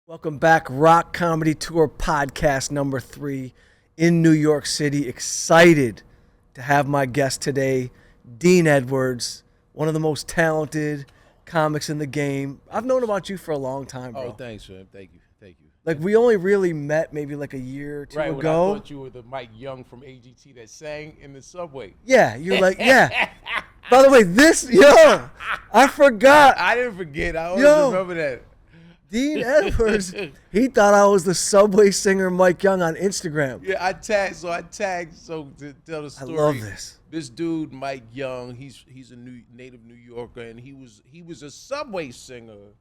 Welcome back, Rock Comedy Tour podcast number 3 in New York City. Excited to have my guest today, Dean Edwards, one of the most talented comics in the game. I've known about you for a long time, bro. Oh, thanks, man. Thank you. Like, we only really met maybe like a year or two Right, ago. when I thought you were the Mike Young from AGT that sang in the subway. Yeah, you're like, yeah. By the way, I forgot. I didn't forget. I always remember that. Dean Edwards, he thought I was the Subway singer Mike Young on Instagram. Yeah, I tagged to tell the story. I love this. This dude, Mike Young, he's a native New Yorker, and he was a Subway singer,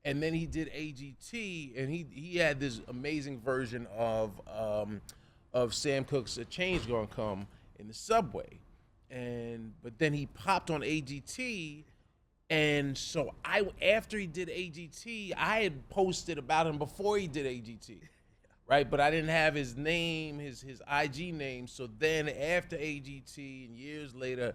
and then he did AGT, and he had this amazing version of Sam Cooke's "A Change Gonna Come" in the subway, but then he popped on AGT. And so after he did AGT, I had posted about him before he did AGT, right? But I didn't have his name, his IG name. So then after AGT and years later,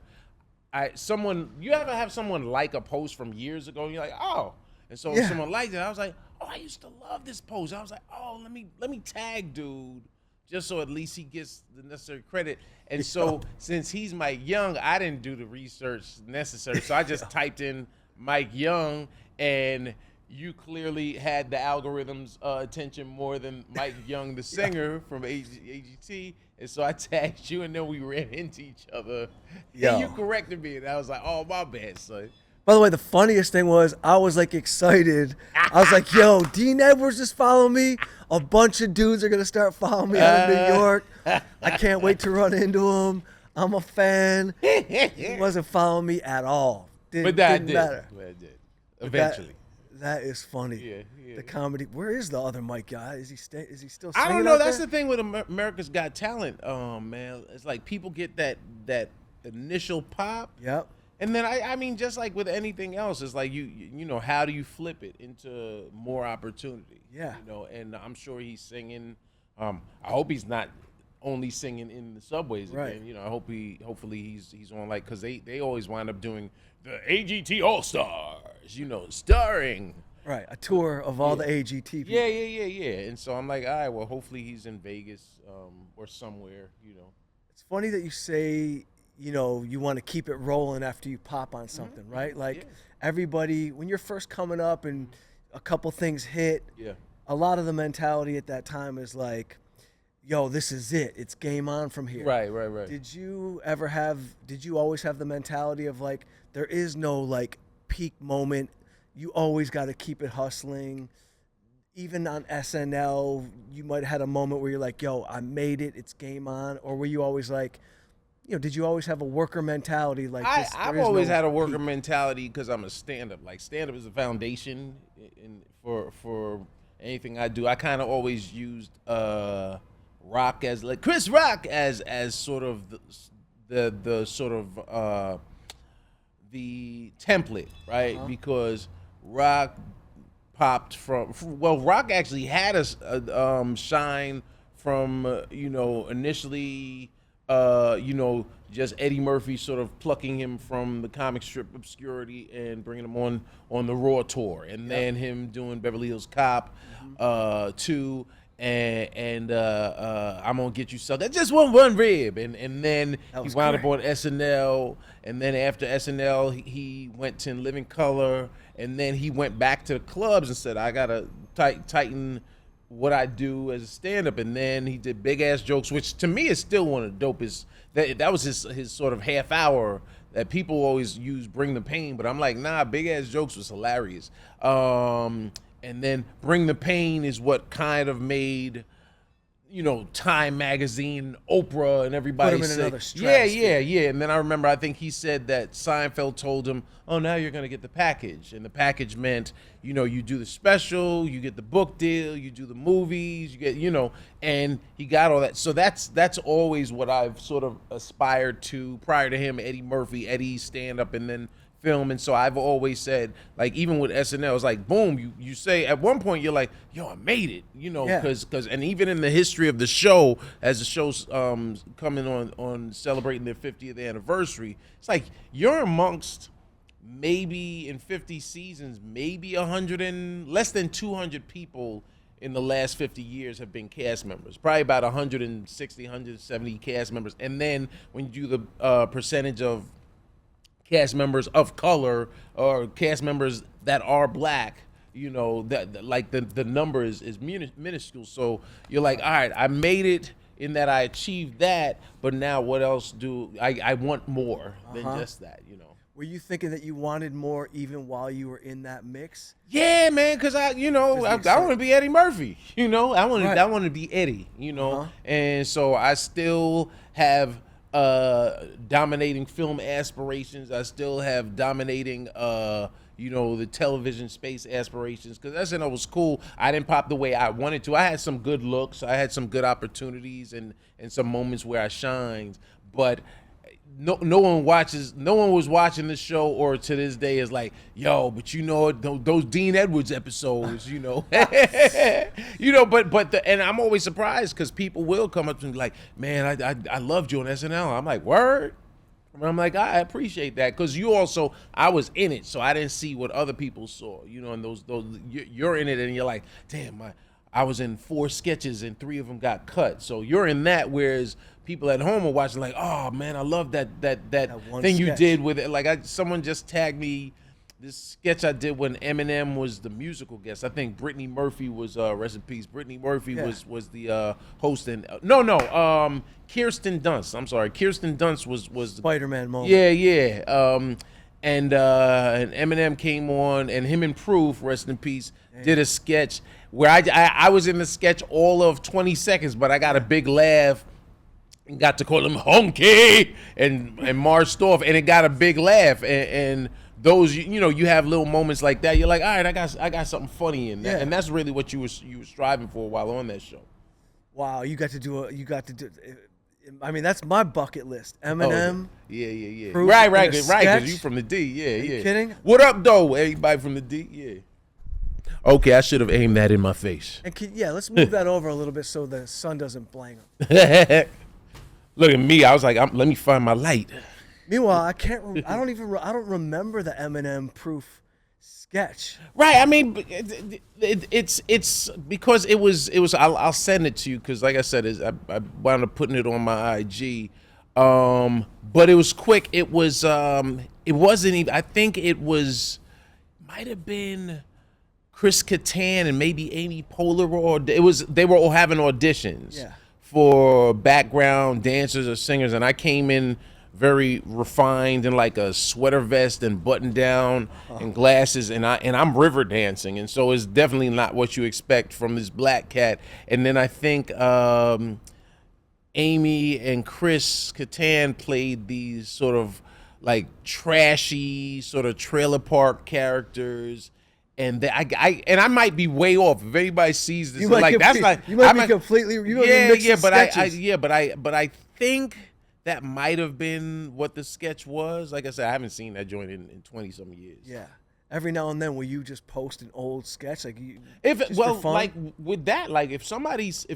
you ever have someone like a post from years ago? And you're like, oh, and so someone liked it. I was like, oh, I used to love this post. I was like, oh, let me tag dude, just so at least he gets the necessary credit. And so since he's Mike Young, I didn't do the research necessary. So I just typed in Mike Young, and you clearly had the algorithm's attention more than Mike Young, the singer from AGT. And so I tagged you, and then we ran into each other. And you corrected me, and I was like, oh, my bad, son. By the way, the funniest thing was I was like excited. I was like, yo, Dean Edwards is following me. A bunch of dudes are going to start following me out of New York. I can't wait to run into him. I'm a fan. He wasn't following me at all. Didn't matter. But I did. Eventually. That is funny. Yeah. The comedy. Where is the other Mike guy? Is he still singing? I don't know. That's the thing with America's Got Talent, man. It's like people get that initial pop. Yep. And then I mean, just like with anything else, it's like you know, how do you flip it into more opportunity? Yeah. You know, and I'm sure he's singing. I hope he's not only singing in the subways again. You know, hopefully he's on, like, because they always wind up doing the AGT All Stars. You know, starring. Right, a tour of all the AGT people. Yeah. And so I'm like, all right, well, hopefully he's in Vegas or somewhere. You know. It's funny that you say, you know, you want to keep it rolling after you pop on something, right? Like everybody, when you're first coming up and a couple things hit, a lot of the mentality at that time is like, yo, this is it. It's game on from here. Right. Did you always have the mentality of like, there is no like peak moment. You always got to keep it hustling. Even on SNL, you might have had a moment where you're like, yo, I made it. It's game on. Or were you always like, you know, did you always have a worker mentality like this? I've always had a worker mentality because I'm a stand-up. Like, stand-up is a foundation for anything I do. I kind of always used rock as, like, Chris Rock as sort of the sort of the template, right? Because rock popped rock actually had a shine from you know, initially. You know, just Eddie Murphy sort of plucking him from the comic strip obscurity and bringing him on the Raw tour, and then him doing Beverly Hills Cop 2 and I'm Gonna Get You Sucked. That's just one rib, and then he wound up on SNL, and then after SNL he went to Living Color, and then he went back to the clubs and said, I gotta tighten what I do as a stand-up. And then he did Big Ass Jokes, which to me is still one of the dopest. That was his sort of half hour that people always use Bring the Pain, but I'm like, nah, Big Ass Jokes was hilarious. And then Bring the Pain is what kind of made, you know, Time Magazine, Oprah, and everybody put him in said, another stratosphere. yeah. And then I remember, I think he said that Seinfeld told him, oh, now you're gonna get the package, and the package meant, you know, you do the special, you get the book deal, you do the movies, you get, you know, and he got all that. So that's always what I've sort of aspired to. Prior to him, Eddie stand up, and then film. And so I've always said, like, even with SNL, it's like, boom, you say at one point, you're like, yo, I made it, you know, because and even in the history of the show, as the show's coming on celebrating their 50th anniversary, it's like you're amongst maybe in 50 seasons, maybe 100 and less than 200 people in the last 50 years have been cast members. Probably about 160, 170 cast members. And then when you do the percentage of cast members of color or cast members that are black, you know, that like the number is minuscule. So you're like, all right, I made it in that I achieved that, but now what else do I want more than just that, you know? Were you thinking that you wanted more even while you were in that mix? Yeah, man, because I want to be Eddie Murphy, you know, I want to be Eddie, you know, and so I still have dominating film aspirations. I still have dominating, you know, the television space aspirations, because SNL was cool. I didn't pop the way I wanted to. I had some good looks. I had some good opportunities and some moments where I shined, but no one was watching this show, or to this day is like, yo, but you know those Dean Edwards episodes, you know, you know, and I'm always surprised because people will come up to me like, man, I loved you on SNL. I'm like, word. And I'm like, I appreciate that, because I was in it, so I didn't see what other people saw, you know, and those you're in it and you're like, damn, I was in 4 sketches and 3 of them got cut, so you're in that, whereas people at home are watching like, oh man, I love that thing you did with it. Like someone just tagged me this sketch I did when Eminem was the musical guest. I think Brittany Murphy was rest in peace. Brittany Murphy was the host, and Kirsten Dunst. I'm sorry, Kirsten Dunst was the Spider-Man moment. Yeah. And Eminem came on, and him and Proof, rest in peace, did a sketch where I was in the sketch all of 20 seconds, but I got a big laugh. And got to call him Honky and marched off, and it got a big laugh. And those, you know, you have little moments like that. You're like, all right, I got something funny in that, and that's really what you were striving for while on that show. Wow, you got to do. I mean, that's my bucket list. Eminem. Yeah. Proof, Right. Because you from the D. Yeah. Are you kidding? What up, though? Everybody from the D. Yeah. Okay, I should have aimed that in my face. And let's move that over a little bit so the sun doesn't blang them. Look at me. I was like, let me find my light. Meanwhile, I don't remember the Eminem Proof sketch. Right. I mean, it's because it was. I'll send it to you, because, like I said, I wound up putting it on my IG. But it was quick. It was. It wasn't even. I think it was. Might have been Chris Kattan and maybe Amy Poehler, or they were all having auditions for background dancers or singers, and I came in very refined in like a sweater vest and button down and glasses, and I'm river dancing, and so it's definitely not what you expect from this black cat. And then I think Amy and Chris Kattan played these sort of like trashy sort of trailer park characters. And I might be way off. If anybody sees this, but I think that might have been what the sketch was. Like I said, I haven't seen that joint in 20-some years. Yeah. Every now and then, will you just post an old sketch, like like with that, like if somebody's,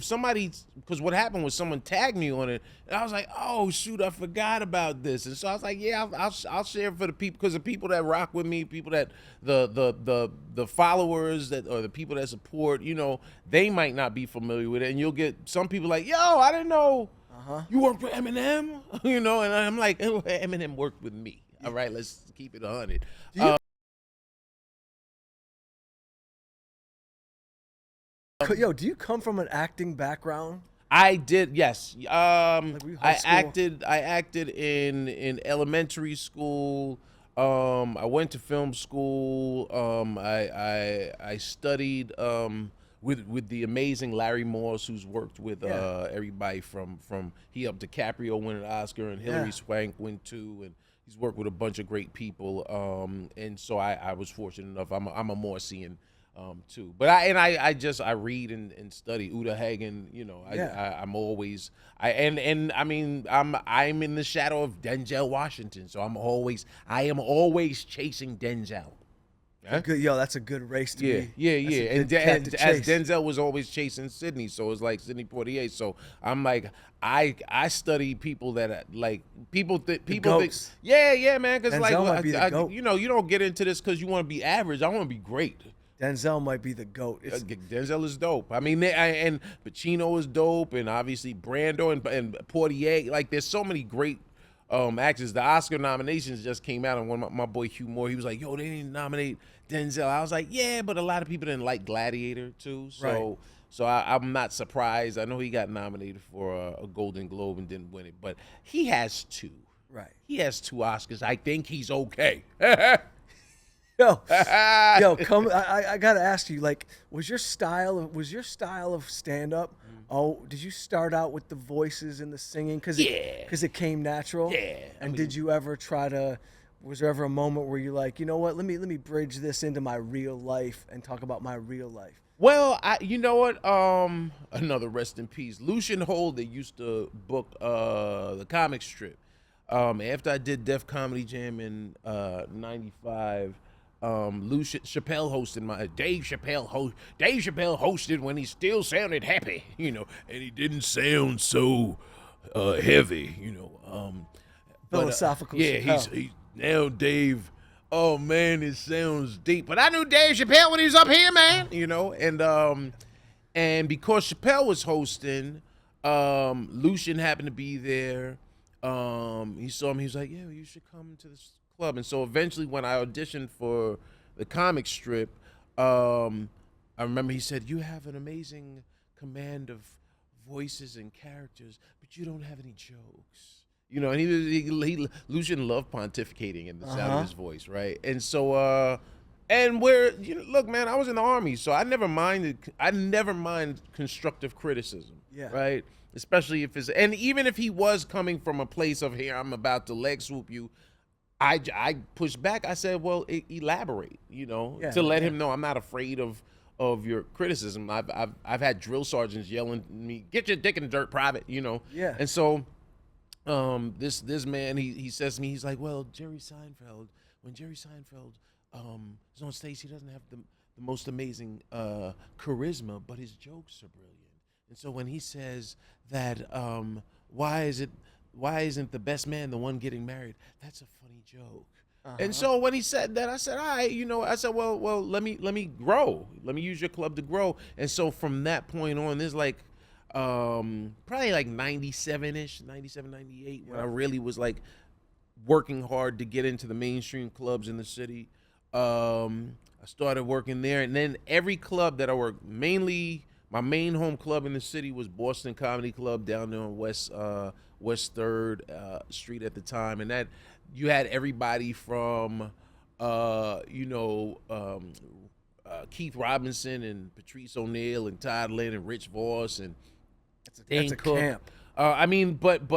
because what happened was someone tagged me on it, and I was like, oh shoot, I forgot about this, and so I was like, yeah, I'll share it for the people, because the people that rock with me, people that the followers that, or the people that support, you know, they might not be familiar with it, and you'll get some people like, yo, I didn't know you worked with Eminem, you know, and I'm like, Eminem worked with me. All right, let's keep it 100. Yo, do you come from an acting background? I did, yes. High school? I acted in elementary school. I went to film school. I studied with the amazing Larry Morse, who's worked with everybody from he helped DiCaprio win an Oscar, and Hilary Swank win 2, and he's worked with a bunch of great people. And so I was fortunate enough. I'm a Morsean too, but I read and study Uta Hagen. You know, I'm always I mean I'm in the shadow of Denzel Washington, so I am always chasing Denzel. Huh? Good, yo, that's a good race to Yeah, be. yeah, That's a yeah. good cat And to as chase. Denzel was always chasing Sydney, so it's like Sidney Poitier. So I'm like, I study people that like people think, goats. yeah, man, because like Denzel might be the GOAT. you know, you don't get into this because you want to be average. I want to be great. Denzel might be the GOAT. It's Denzel is dope. I mean, and Pacino is dope, and obviously Brando and Portier. Like, there's so many great actors. The Oscar nominations just came out, and one of my boy Hugh Moore, he was like, "Yo, they didn't nominate Denzel." I was like, "Yeah, but a lot of people didn't like Gladiator too." So, Right. I'm not surprised. I know he got nominated for a Golden Globe and didn't win it, but he has two. right. He has two Oscars. I think he's okay. Yo, yo, come. I gotta ask you. Like, was your style of stand up? Oh, did you start out with the voices and the singing? Yeah. Because it came natural. Yeah, And did you ever try to? Was there ever a moment where you're like, you know what? Let me bridge this into my real life and talk about my real life. Well, you know what? Another rest in peace. Lucian Holder used to book the comic strip. After I did Def Comedy Jam in '95, Lucian Chappelle hosted my Dave Chappelle hosted when he still sounded happy, you know, and he didn't sound so heavy, you know. Philosophical. Yeah, Chappelle. he's now Dave. Oh man, it sounds deep. But I knew Dave Chappelle when he was up here, man. You know, and because Chappelle was hosting, Lucian happened to be there. He saw me. He was like, "Yeah, you should come to this club." And so eventually, when I auditioned for the comic strip, I remember he said, "You have an amazing command of voices and characters, but you don't have any jokes." You know, and he Lucian loved pontificating in the sound of his voice, right? And so, and where, you know, look, man, I was in the Army, so I never mind constructive criticism, Yeah. right? Especially if it's, and even if he was coming from a place of, here, I'm about to leg swoop you, I pushed back. I said, well, elaborate, you know, Yeah, to let yeah. him know I'm not afraid of your criticism. I've had drill sergeants yelling at me, "Get your dick in the dirt, private," you know. Yeah. And so, this man, he says to me, he's like, "Well, Jerry Seinfeld, when Jerry Seinfeld is on stage, he doesn't have the most amazing charisma, but his jokes are brilliant. And so when he says that, why isn't the best man the one getting married? That's a funny joke." And so when he said that, I said, "All right, you know," I said, well, let me grow. Let me use your club to grow." And so from that point on, there's like, probably like 97-ish, 97, 98, when I really was like working hard to get into the mainstream clubs in the city. I started working there, and then every club that I worked, mainly my main home club in the city was Boston Comedy Club down there on West 3rd Street at the time, and that you had everybody from Keith Robinson and Patrice O'Neal and Todd Lynn and Rich Voss and That's a Cook. camp. I mean, but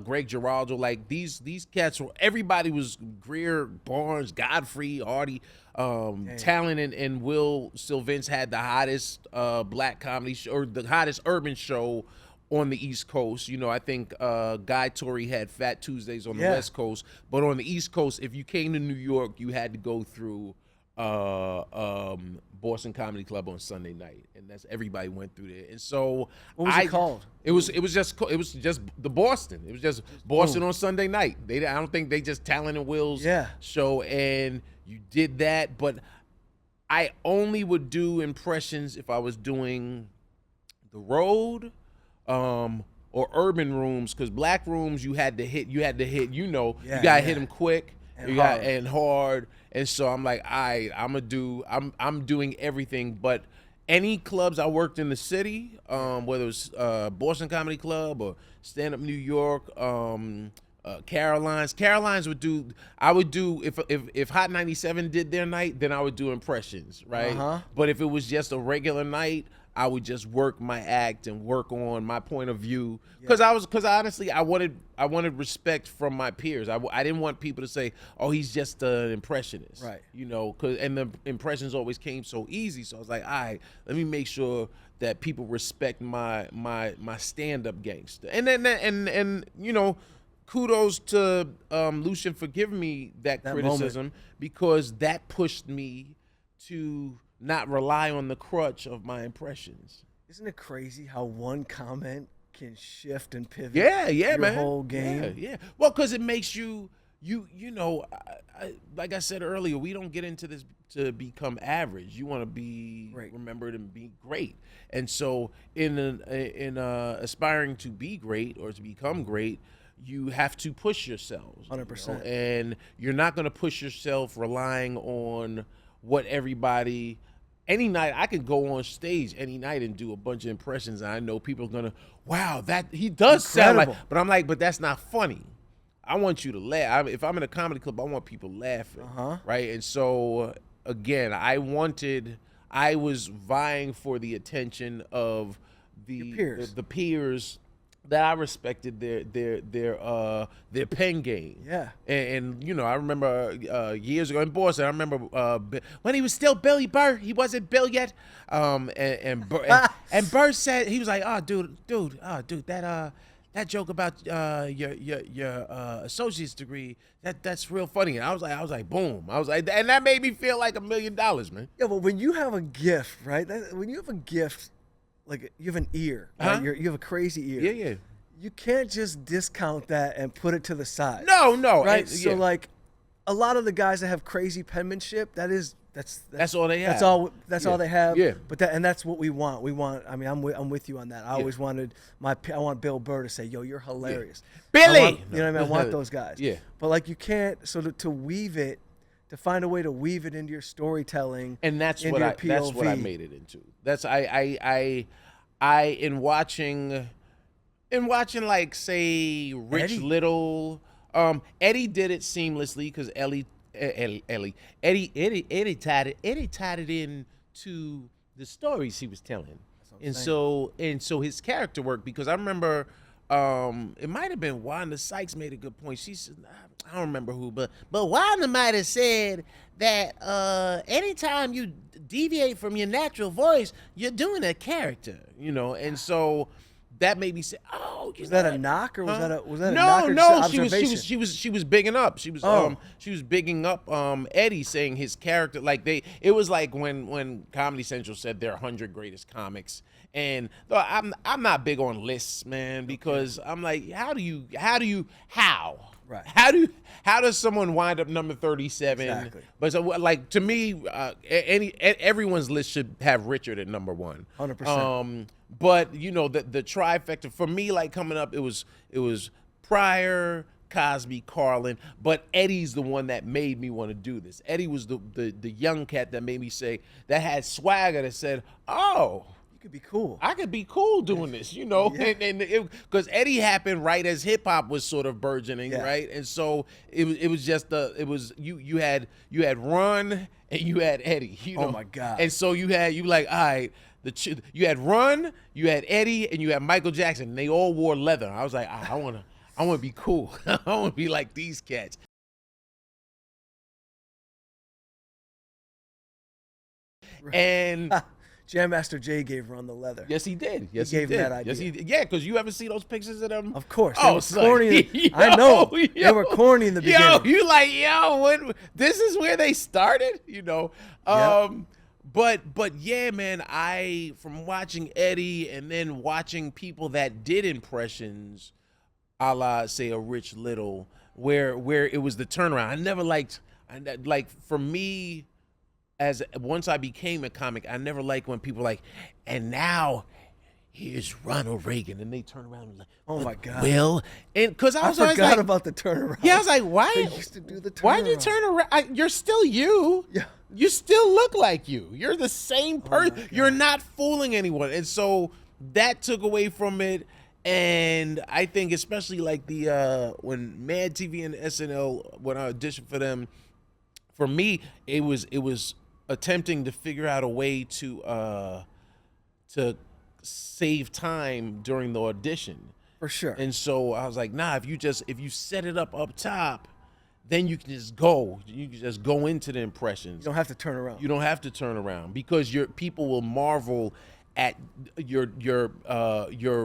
Greg Giraldo, like these cats were, everybody was Greer, Barnes, Godfrey, Hardy, Talent, and Will Sylvince had the hottest black comedy show, or the hottest urban show on the East Coast. You know, I think Guy Torrey had Fat Tuesdays on the West Coast, but on the East Coast, if you came to New York, you had to go through Boston Comedy Club on Sunday night, and that's, everybody went through there. And so What was it called? It was just the Boston. It was just Boston on Sunday night. I don't think they just Talent and Will's show, and you did that. But I only would do impressions if I was doing the road, or urban rooms, because black rooms you had to hit. You gotta hit them quick. And hard. And so I'm like, all right, I'm doing everything, but any clubs I worked in the city, whether it was Boston Comedy Club or Stand Up New York, Caroline's I would do, if Hot 97 did their night, then I would do impressions, right? But if it was just a regular night, I would just work my act and work on my point of view, because honestly I wanted respect from my peers. I didn't want people to say, "Oh, he's just an impressionist," right? You know, and the impressions always came so easy. So I was like, all right, let me make sure that people respect my stand up gangster, and then you know, kudos to Lucian for giving me that criticism because that pushed me to not rely on the crutch of my impressions. Isn't it crazy how one comment can shift and pivot Yeah, your man. whole game? Yeah. Well, because it makes you know, like I said earlier, we don't get into this to become average. You want to be remembered and be great. And so in aspiring to be great or to become great, you have to push yourselves. 100%. You know? And you're not going to push yourself relying on what everybody. Any night I could go on stage any night and do a bunch of impressions, and I know people are gonna, wow, that he does sound like. But I'm like, but that's not funny. I want you to laugh. If I'm in a comedy club, I want people laughing, right? And so again, I was vying for the attention of the peers that I respected their pen game. Yeah. And you know, I remember years ago in Boston, I remember when he was still Billy Burr. He wasn't Bill yet. And Burr said, he was like, oh dude, that joke about your associate's degree, that's real funny. And I was like, boom. I was like, and that made me feel like $1 million, man. Yeah, but when you have a gift, right? When you have a gift, like you have an ear, right? You have a crazy ear. Yeah. You can't just discount that and put it to the side. No. Right? So like a lot of the guys that have crazy penmanship, that's all they have. That's all they have. Yeah. But that's what we want. I mean, I'm with you on that. I always wanted I want Bill Burr to say, "Yo, you're hilarious." Yeah. Billy. You know what I mean? I want those guys. Yeah. But like you can't to weave it, to find a way to weave it into your storytelling. And that's what I made it into. That's in watching like say Rich Little, Eddie did it seamlessly because Eddie tied it in to the stories he was telling, and so his character worked because I remember it might have been Wanda Sykes made a good point. She said, I don't remember who, but Wanda might have said that anytime you deviate from your natural voice, you're doing a character, you know, and so. That made me say, "Oh, was that a knock or was that a knock? No, she was bigging up. She was bigging up Eddie, saying his character it was like when Comedy Central said their 100 greatest comics, and I'm not big on lists, man, because I'm like, how does someone wind up number 37? Exactly. But so, like, to me, everyone's list should have Richard at number 1. 100%. But you know, the trifecta for me, like coming up, it was Pryor, Cosby, Carlin, but Eddie's the one that made me want to do this. Eddie was the young cat that made me say, that had swagger, that said, oh, could be cool. I could be cool doing this, you know, and because Eddie happened right as hip hop was sort of burgeoning, right, and so it was just you had Run and you had Eddie, you know? Oh my God! And so you like, all right, you had Run, you had Eddie, and you had Michael Jackson. And they all wore leather. I was like, I want to be cool. I want to be like these cats. Right. And Jam Master Jay gave Run the leather. Yes, he did. Yes, he gave did. him that idea. Yes, he did. Yeah, because you ever see those pictures of them? Of course. Oh, they were corny. I know. They were corny in the beginning. You like, what? This is where they started, you know. But yeah, man, from watching Eddie and then watching people that did impressions, a la say a Rich Little, where it was the turnaround. I never liked, for me, once I became a comic, I never liked when people like, and now here's Ronald Reagan, and they turn around and like, oh my God, Will, and because I forgot like, about the turnaround. Yeah, I was like, why? They used to do the turnaround. Why'd you turn around? You're still you. Yeah. You still look like you. You're the same person. You're not fooling anyone. And so that took away from it. And I think especially like when Mad TV and SNL, when I auditioned for them, for me, it was attempting to figure out a way to save time during the audition. For sure. And so I was like, nah, if you set it up top, then you can just go. You can just go into the impressions. You don't have to turn around. You don't have to turn around because people will marvel at your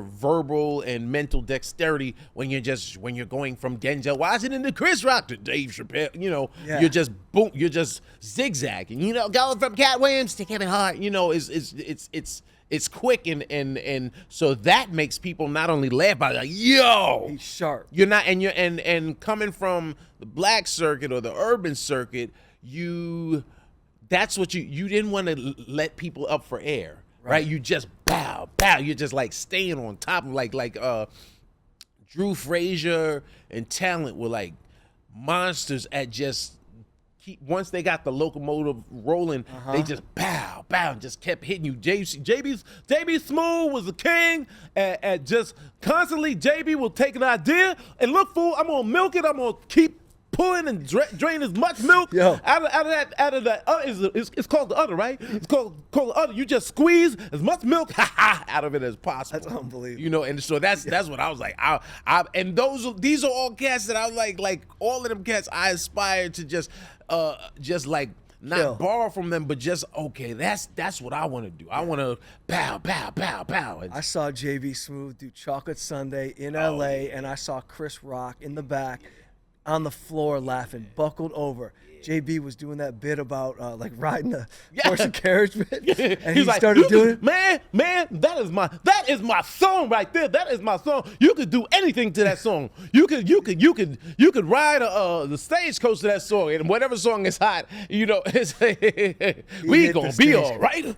verbal and mental dexterity when you're going from Denzel Washington to Chris Rock to Dave Chappelle. You know, you're just boom, you're just zigzagging. You know, going from Cat Williams to Kevin Hart. You know, it's quick and so that makes people not only laugh but like, yo, he's sharp. You're not and coming from the black circuit or the urban circuit, that's what you didn't want to let people up for air, right? You just bow. You're just like staying on top of like Drew Frazier and Talent were like monsters at just once they got the locomotive rolling, they just bow, and just kept hitting you. JB Smooth was the king at just constantly. JB will take an idea and look, fool, I'm gonna milk it. I'm gonna keep pulling and drain as much milk out of that. It's called the udder, right? It's called the udder. You just squeeze as much milk out of it as possible. That's unbelievable. You know, and so that's what I was like. And these are all cats that I like all of them cats. I aspire to just like not borrow from them, but just okay. That's what I want to do. I want to bow. I saw JB Smooth do Chocolate Sunday in LA, and I saw Chris Rock in the back on the floor laughing, buckled over. JB was doing that bit about like riding a horse and carriage bit, and he like, started doing it. Man, that is my song right there. That is my song. You could do anything to that song. You could ride the stagecoach to that song, and whatever song is hot, you know, we gonna be all right.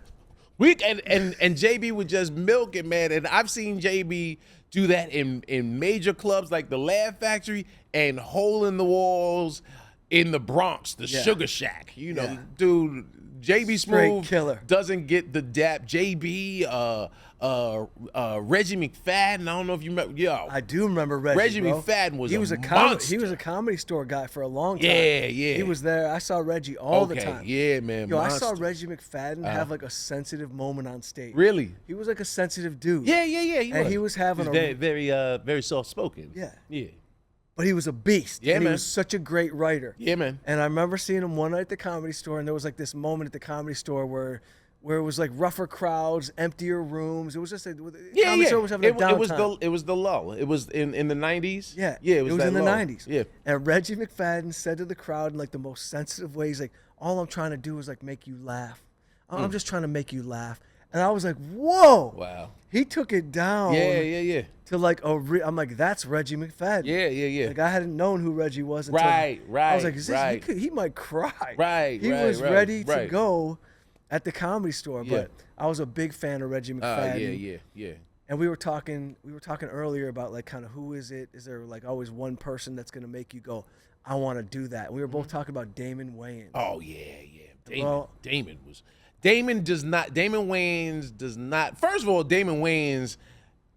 And JB would just milk it, man. And I've seen JB do that in major clubs like the Laugh Factory and Hole in the Walls in the Bronx, the Sugar Shack. You know, dude, JB Smooth killer. Doesn't get the dap. JB, Reggie McFadden. I don't know if you remember. Yo, I do remember Reggie. McFadden was he was a comedy store guy for a long time. Yeah. He was there. I saw Reggie all the time. Yeah, man. Yo, I saw Reggie McFadden have like a sensitive moment on stage. Really? He was like a sensitive dude. Yeah. He was having very soft spoken. Yeah. But he was a beast. Yeah, and man. He was such a great writer. Yeah, man. And I remember seeing him one night at the Comedy Store, and there was like this moment at the Comedy Store where it was like rougher crowds, emptier rooms. It was just Comedy Store was having a downtime. It was the lull. It was in the 90s. Yeah. It was that in the lull. 90s. Yeah. And Reggie McFadden said to the crowd in like the most sensitive ways, like, all I'm trying to do is like make you laugh. I'm just trying to make you laugh. And I was like, whoa. Wow. He took it down. Yeah. To like I'm like, that's Reggie McFadden. Yeah. Like I hadn't known who Reggie was until Right. I was like, he might cry. He was ready to go at the Comedy Store, but I was a big fan of Reggie McFadden. Yeah. And we were talking earlier about like kind of who is it? Is there like always one person that's gonna make you go, I want to do that? And we were both talking about Damon Wayans. Oh yeah. Damon Wayans does not. First of all, Damon Wayans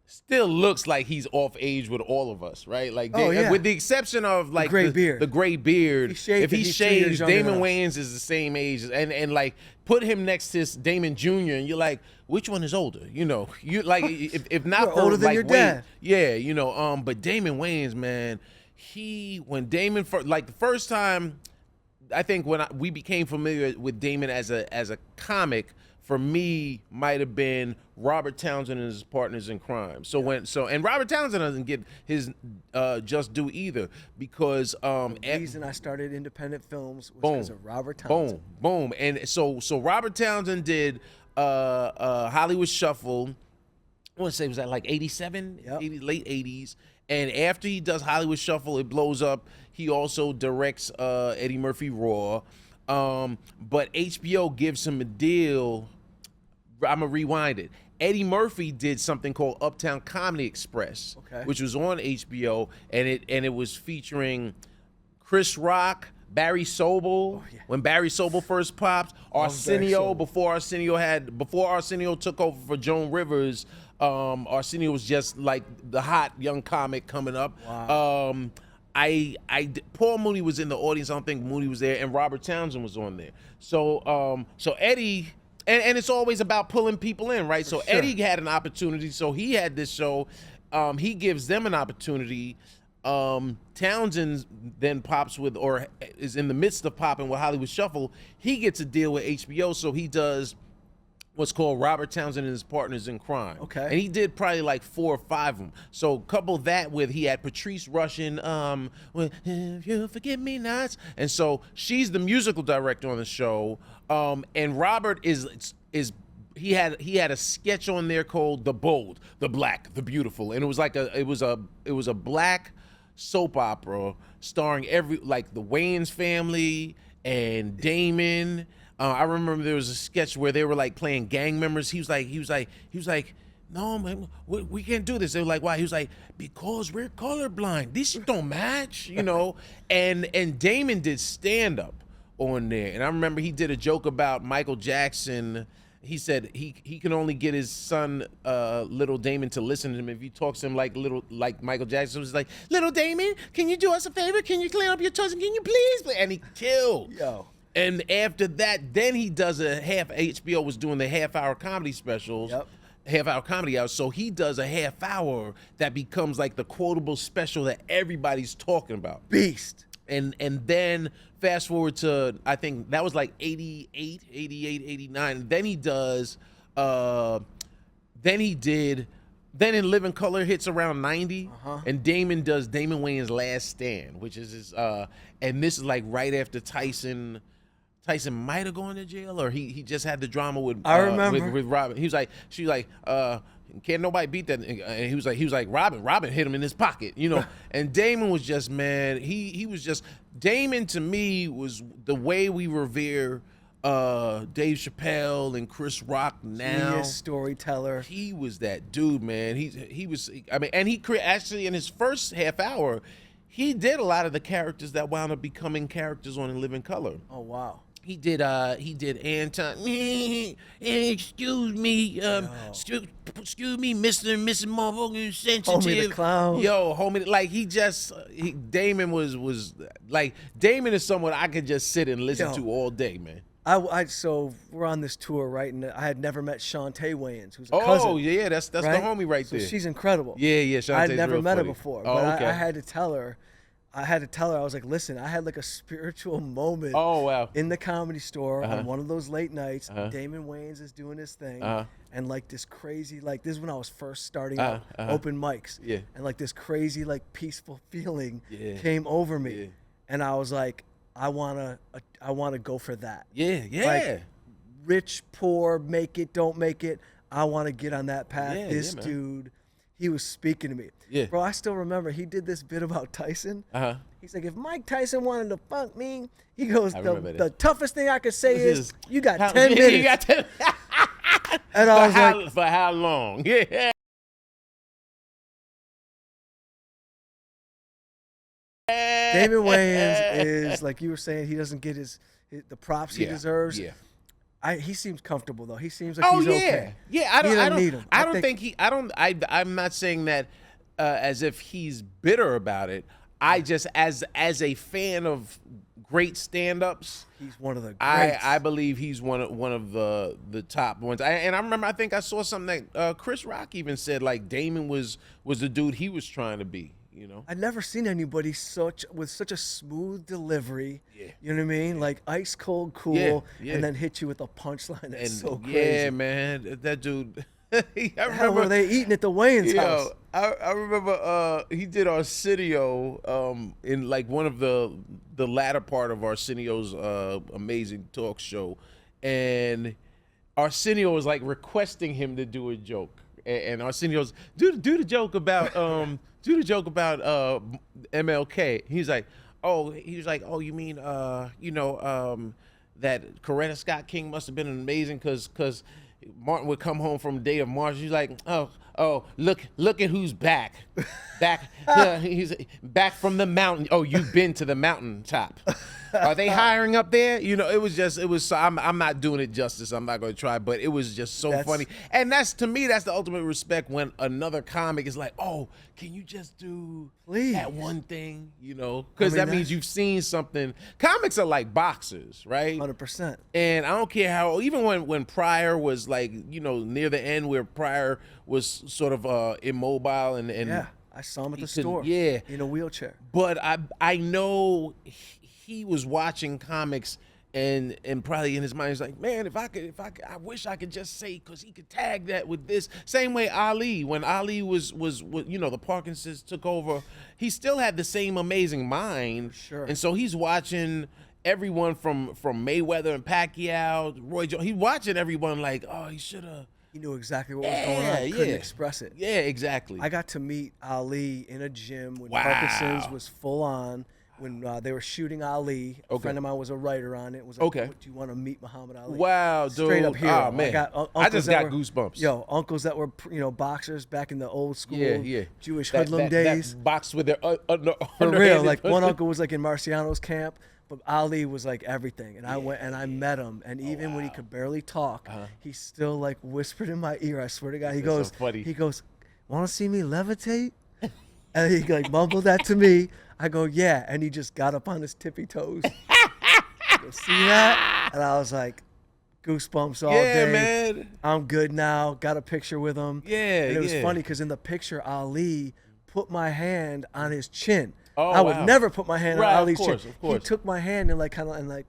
still looks like he's off age with all of us, right? Like, with the exception of like the gray beard. If he shaves, Damon Wayans is the same age, and like put him next to Damon Jr. and you're like, which one is older? You know, you like if not for older than like your weight, dad. Yeah, you know. But Damon Wayans, man, when Damon like the first time. I think when we became familiar with Damon as a comic, for me, might have been Robert Townsend and his partners in crime. And Robert Townsend doesn't get his just due either because the reason I started independent films was because of Robert Townsend. Boom. And so Robert Townsend did Hollywood Shuffle. I want to say, was that like 87, late 80s. And after he does Hollywood Shuffle, it blows up. He also directs Eddie Murphy Raw. But HBO gives him a deal. I'm going to rewind it. Eddie Murphy did something called Uptown Comedy Express, which was on HBO, and it was featuring Chris Rock, Barry Sobel, when Barry Sobel first popped, Arsenio, before Arsenio took over for Joan Rivers. Arsenio was just like the hot young comic coming up. Wow. Paul Mooney was in the audience. I don't think Mooney was there, and Robert Townsend was on there. So Eddie, and it's always about pulling people in, right? So Eddie had an opportunity. So he had this show. He gives them an opportunity. Townsend then pops with, or is in the midst of popping with Hollywood Shuffle. He gets a deal with HBO, so he does what's called Robert Townsend and His Partners in Crime. Okay. And he did probably like 4 or 5 of them. So couple that with, he had Patrice Rushen, If You Forgive Me Not. And so she's the musical director on the show. And Robert is he had a sketch on there called The Bold, The Black, The Beautiful. And it was like it was a black soap opera starring like the Wayans family and Damon. I remember there was a sketch where they were like playing gang members. He was like, no, man, we can't do this. They were like, why? He was like, because we're colorblind. This shit don't match, you know. And Damon did stand up on there. And I remember he did a joke about Michael Jackson. He said he can only get his son, little Damon, to listen to him if he talks to him like Michael Jackson. It was like, little Damon, can you do us a favor? Can you clean up your toes? And can you please? And he killed. Yo. And after that, then he does HBO was doing the half-hour comedy specials. Yep. Half-hour comedy hours. So he does a half hour that becomes like the quotable special that everybody's talking about. Beast. And then fast forward to, I think that was like 88, 89. Then he does, then In Living Color hits around 90, and Damon does Damon Wayans' Last Stand, which is his, and this is like right after Tyson might have gone to jail, or he just had the drama with I remember with Robin. She was like, can't nobody beat that. And he was like, Robin hit him in his pocket, you know. And Damon was just, man, he was just, Damon to me was the way we revere Dave Chappelle and Chris Rock now. Genius storyteller. He was that dude, man. He was, I mean, and actually in his first half hour, he did a lot of the characters that wound up becoming characters on In Living Color. Oh wow. He did Anton. Excuse me, excuse me, Mr. and Mrs. Motherfucking Sensitive. Homie the Clown. Yo, homie, like Damon was like, Damon is someone I could just sit and listen to all day, man. So we're on this tour, right? And I had never met Shantae Wayans, who's a cousin. Oh yeah, that's the homie right there. She's incredible. Yeah, Shantae's I'd never real met funny. her before, Oh, but okay. I had to tell her. I was like, listen, I had like a spiritual moment. Oh wow. In the Comedy Store on one of those late nights. Damon Wayans is doing his thing, and like this crazy, like this is when I was first starting out open mics. Yeah. And like this crazy, like peaceful feeling came over me, and I was like, I wanna go for that. Yeah. Like, rich, poor, make it, don't make it. I want to get on that path. Yeah, this man. dude, he was speaking to me. Yeah. Bro, I still remember he did this bit about Tyson. He's like, if Mike Tyson wanted to funk me, he goes, the toughest thing I could say is, you got 10 minutes. You got 10 And I was like, for how long? Yeah. Damon Wayans is, like you were saying, he doesn't get the props he deserves. Yeah. He seems comfortable though. He seems like he's okay. Yeah, I don't need him. I'm not saying that as if he's bitter about it. I just, as a fan of great stand-ups, he's one of the greats. I believe he's one of the top ones. And I remember, I think I saw something that Chris Rock even said, like Damon was the dude he was trying to be. You know, I've never seen anybody with such a smooh delivery. Yeah. You know what I mean? Like ice cold, cool, and then hit you with a punchline that's so crazy. Yeah, man, that dude. I remember, what were they eating at the Wayans house? I remember he did Arsenio in like one of the latter part of Arsenio's amazing talk show, and Arsenio was like requesting him to do a joke, and Arsenio's do the joke about MLK. He was like, oh, you mean that Coretta Scott King must have been amazing because Martin would come home from a day of March. He's like, oh, look at who's back. He's back from the mountain. Oh, you've been to the mountaintop. Are they hiring up there? You know, it was. I'm not doing it justice. I'm not going to try, but it was just so funny. And to me, that's the ultimate respect when another comic is like, oh, can you just do that one thing? You know, because that means you've seen something. Comics are like boxers, right? 100%. And I don't care how, even when Pryor was like, you know, near the end where Pryor was sort of immobile and yeah, I saw him at the store. In a wheelchair. But I know he was watching comics and probably in his mind he's like, man, if I could, I wish I could just say, because he could tag that with this. Same way Ali, when Ali was the Parkinson's took over, he still had the same amazing mind. Sure. And so he's watching everyone from Mayweather and Pacquiao, Roy Jones. He's watching everyone like, oh, he should have. He knew exactly what was going on. Couldn't express it. Yeah, exactly. I got to meet Ali in a gym when Wow. Parkinson's was full on. When they were shooting Ali, a friend of mine was a writer on it. Was like, Okay. "Do you want to meet Muhammad Ali?" Wow, dude. Straight up here. Oh, man. I just got goosebumps. Yo, uncles that were boxers back in the old school Jewish That hoodlum days. That boxed with their For real, like one uncle was like in Marciano's camp, but Ali was like everything. And I went and I met him, and even when he could barely talk, he still like whispered in my ear. I swear to God, he That's goes, so funny. "Want to see me levitate?" And he like mumbled that to me. I go, "Yeah," and he just got up on his tippy toes. Go, see that? And I was like, goosebumps all day. Yeah, man. I'm good now. Got a picture with him. Yeah, and it was yeah. funny because in the picture, Ali put my hand on his chin. Oh, I would wow. never put my hand Right, on of Ali's course, chin. of course. He took my hand and like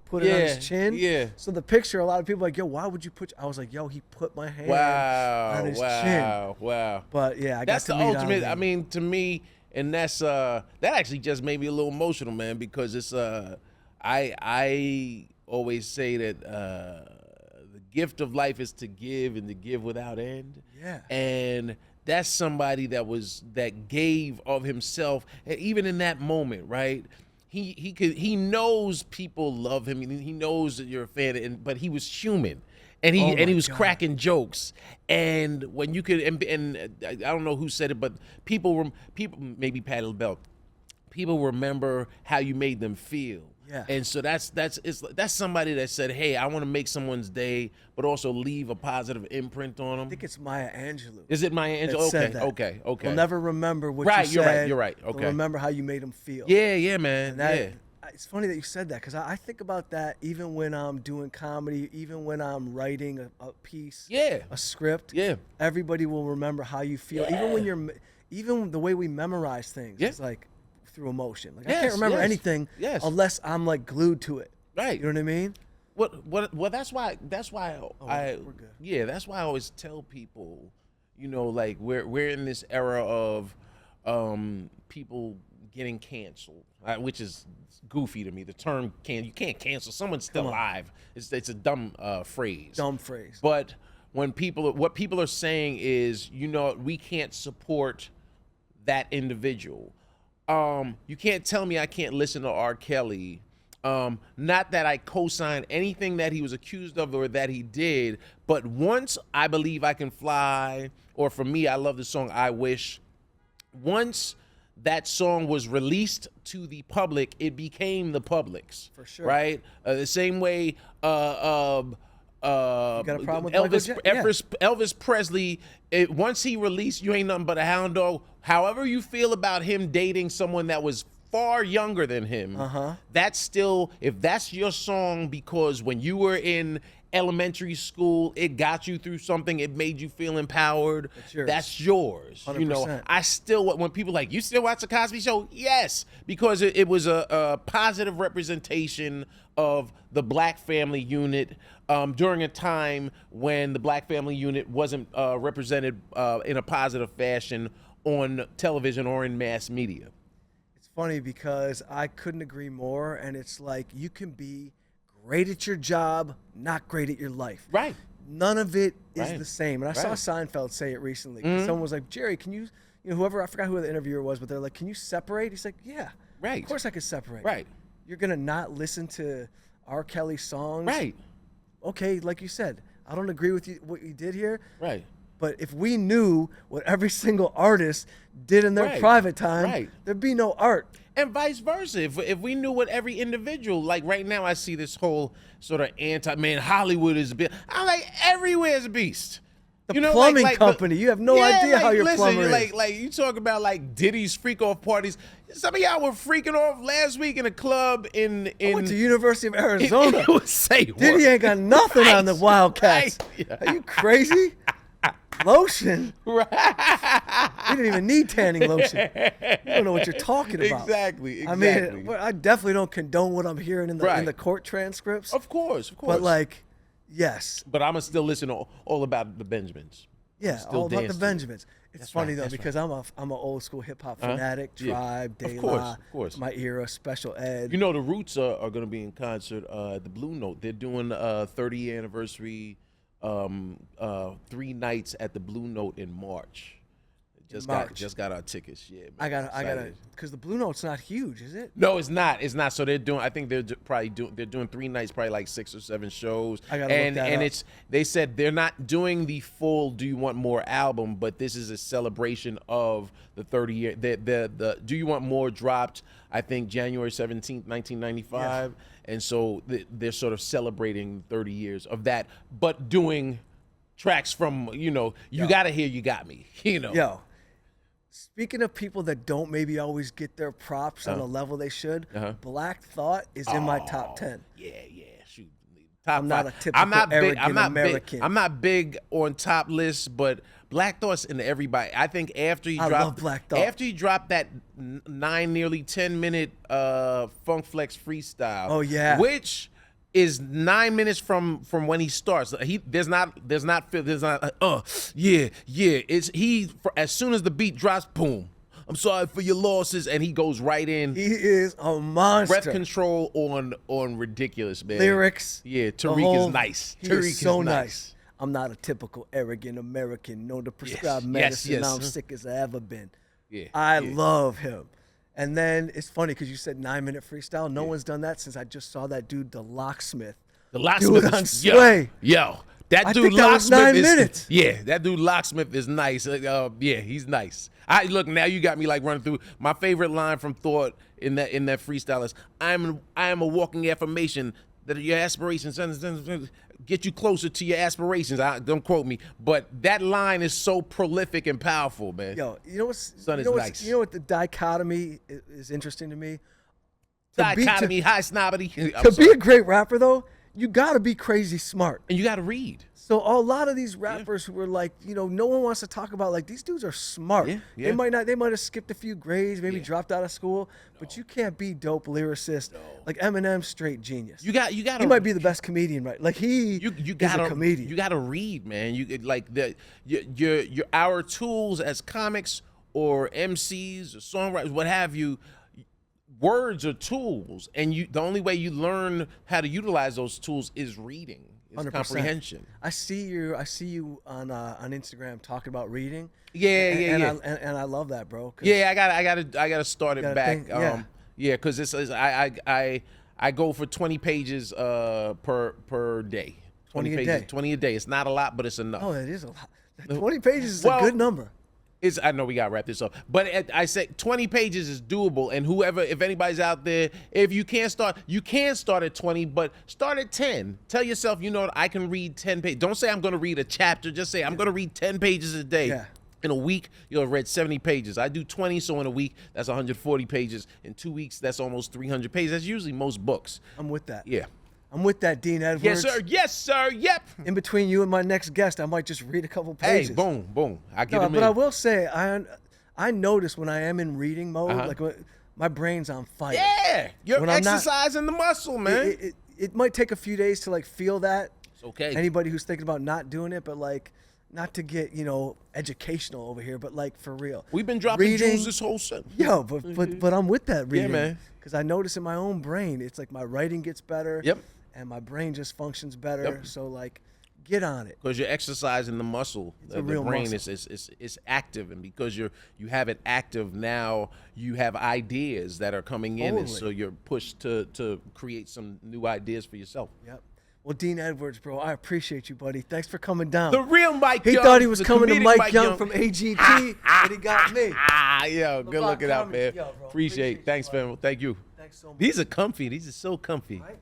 put it on his chin. Yeah. So the picture, a lot of people were like, yo, why would you put? I was like, yo, he put my hand Wow. on his wow. chin. Wow. But yeah, I That's got the to meet ultimate. Ali. I mean, to me, and that's that actually just made me a little emotional, man, because it's I always say that the gift of life is to give and to give without end. Yeah. And that's somebody that gave of himself, and even in that moment, right? He knows people love him. He knows that you're a fan, but he was human. And he was cracking jokes, and when you could, and I don't know who said it, but people maybe Patti LaBelle, people remember how you made them feel. Yeah. And so that's somebody that said, hey, I want to make someone's day, but also leave a positive imprint on them. I think it's Maya Angelou. Is it Maya Angelou? Said that. Okay. They'll never remember what you said. You're right. Okay. They'll remember how you made them feel. Yeah, man. And it's funny that you said that because I think about that even when I'm doing comedy, even when I'm writing a piece, a script. Yeah. Everybody will remember how you feel, even the way we memorize things. Yeah. It's like through emotion. Like I Yes, can't remember yes, anything yes. unless I'm like glued to it. Right. You know what I mean? Well, that's why we're good. Yeah, that's why I always tell people, like we're in this era of people getting canceled, which is goofy to me. The term you can't cancel someone's still alive. It's a dumb phrase. Dumb phrase. But what people are saying is, we can't support that individual. You can't tell me I can't listen to R. Kelly. Not that I co-sign anything that he was accused of or that he did, but once I Believe I Can Fly, or for me, I love the song I Wish. Once that song was released to the public, it became the public's. For sure. Right? The same way You got a problem with Elvis Presley, once he released You Ain't Nothing But a Hound Dog, however you feel about him dating someone that was far younger than him, that's still, if that's your song because when you were in elementary school, it got you through something, it made you feel empowered, that's yours. 100%. I still, when people like, you still watch The Cosby Show? Yes, because it was a positive representation of the black family unit during a time when the black family unit wasn't represented in a positive fashion on television or in mass media. It's funny because I couldn't agree more, and it's like you can be great at your job, not great at your life. Right. None of it is the same. And I saw Seinfeld say it recently. Someone was like, Jerry, can you whoever, I forgot who the interviewer was, but they're like, can you separate? He's like, yeah. Right. Of course I could separate. Right. You're going to not listen to R. Kelly songs? Right. Okay, like you said, I don't agree with what you did here. Right. But if we knew what every single artist did in their private time, there'd be no art. And vice versa. If we knew what every individual, like right now I see this whole sort of Hollywood is a beast. I'm like, everywhere is a beast. The plumbing company, you have no idea how your plumber is. Like you talk about like Diddy's freak off parties. Some of y'all were freaking off last week in a club in I went to University of Arizona. Say what? Diddy ain't got nothing on the Wildcats. Right. Are you crazy? Lotion? Right. We didn't even need tanning lotion. You don't know what you're talking about. Exactly. I mean, I definitely don't condone what I'm hearing in the court transcripts. Of course. But like, yes. But I'm gonna still listen to all about the Benjamins. Yeah, all about the Benjamins. It's funny though because I'm an old school hip hop fanatic. Tribe, De La, of course. my era, Special Ed. You know the Roots are going to be in concert at the Blue Note. They're doing 30th anniversary 3 nights at the Blue Note in March. Just got our tickets. Yeah, man. I gotta, because the Blue Note's not huge, is it? No, it's not. It's not. So they're doing. I think they're doing 3 nights, probably like 6 or 7 shows. I gotta look that up. They said they're not doing the full "Do You Want More" album, but this is a celebration of the 30 year. The "Do You Want More" dropped, I think, January 17th, 1995, and so they're sort of celebrating 30 years of that, but doing tracks from you gotta hear "You Got Me," Yo. Speaking of people that don't maybe always get their props on the level they should, Black Thought is in my top 10. Yeah, shoot. I'm not a typical arrogant American. I'm not big on top lists, but Black Thought's in everybody. I think after he dropped that 9, nearly 10-minute Funk Flex freestyle. Oh yeah, which is 9 minutes from when he starts. There's not It's as soon as the beat drops, boom. I'm sorry for your losses, and he goes right in. He is a monster. Breath control on ridiculous, man. Lyrics. Yeah, Tariq is nice. Tariq is so nice. I'm not a typical arrogant American. Known to prescribe medicine. Yes. I'm sick as I ever been. Yeah, I love him. And then it's funny because you said 9-minute freestyle. No one's done that since I just saw that dude, the Locksmith. The Locksmith dude on Sway. Yo, that dude Locksmith is 9 minutes. Yeah, that dude Locksmith is nice. Yeah, he's nice. Look, now you got me like running through. My favorite line from Thought in that freestyle is, I am a walking affirmation that your aspirations get you closer to your aspirations. Don't quote me, but that line is so prolific and powerful, man. Yo, you know what's nice. You know what the dichotomy is interesting to me? High snobbity. To be a great rapper though, you gotta be crazy smart. And you gotta read. So a lot of these rappers who were like, no one wants to talk about, like, these dudes are smart. Yeah. They might have skipped a few grades, maybe dropped out of school, but you can't be dope lyricist. Like Eminem, straight genius. You got. He might be the best comedian, right? Like is a comedian. You gotta read, man. You like our tools as comics or MCs or songwriters, what have you. Words are tools, and the only way you learn how to utilize those tools is reading. 100%. Comprehension. I see you on Instagram talking about reading. Yeah. And I love that, bro. Yeah, I gotta start it back. Because I go for 20 pages per day. 20 pages, 20 a day. It's not a lot, but it's enough. Oh, it is a lot. 20 pages is a good number. I know we gotta wrap this up, but I say 20 pages is doable. And if anybody's out there, if you can't start at 20, but start at 10. Tell yourself, I can read 10 pages. Don't say I'm gonna read a chapter. Just say I'm gonna read 10 pages a day. Yeah. In a week, you'll have read 70 pages. I do 20, so in a week, that's 140 pages. In 2 weeks, that's almost 300 pages. That's usually most books. I'm with that. Yeah. I'm with that, Dean Edwards. Yes, sir. Yep. In between you and my next guest, I might just read a couple pages. Hey, boom. I get them in. But I will say, I notice when I am in reading mode, like my brain's on fire. Yeah, you're exercising the muscle, man. It might take a few days to like feel that. It's okay. Anybody who's thinking about not doing it, but like, not to get educational over here, but like for real. We've been dropping jewels this whole set. Yo, but I'm with that reading. Yeah, man. Because I notice in my own brain, it's like my writing gets better. Yep. And my brain just functions better. Yep. So like, get on it. Because you're exercising the muscle. The brain muscle. is active, and because you have it active now, you have ideas that are coming in, and so you're pushed to create some new ideas for yourself. Yep. Well, Dean Edwards, bro, I appreciate you, buddy. Thanks for coming down. The real Mike Young. He thought he was coming to Mike Young from AGT, but he got me. Yo, good looking out, man. Appreciate it. Thanks, fam. Thank you. Thanks so much. These are comfy. These are so comfy. Right?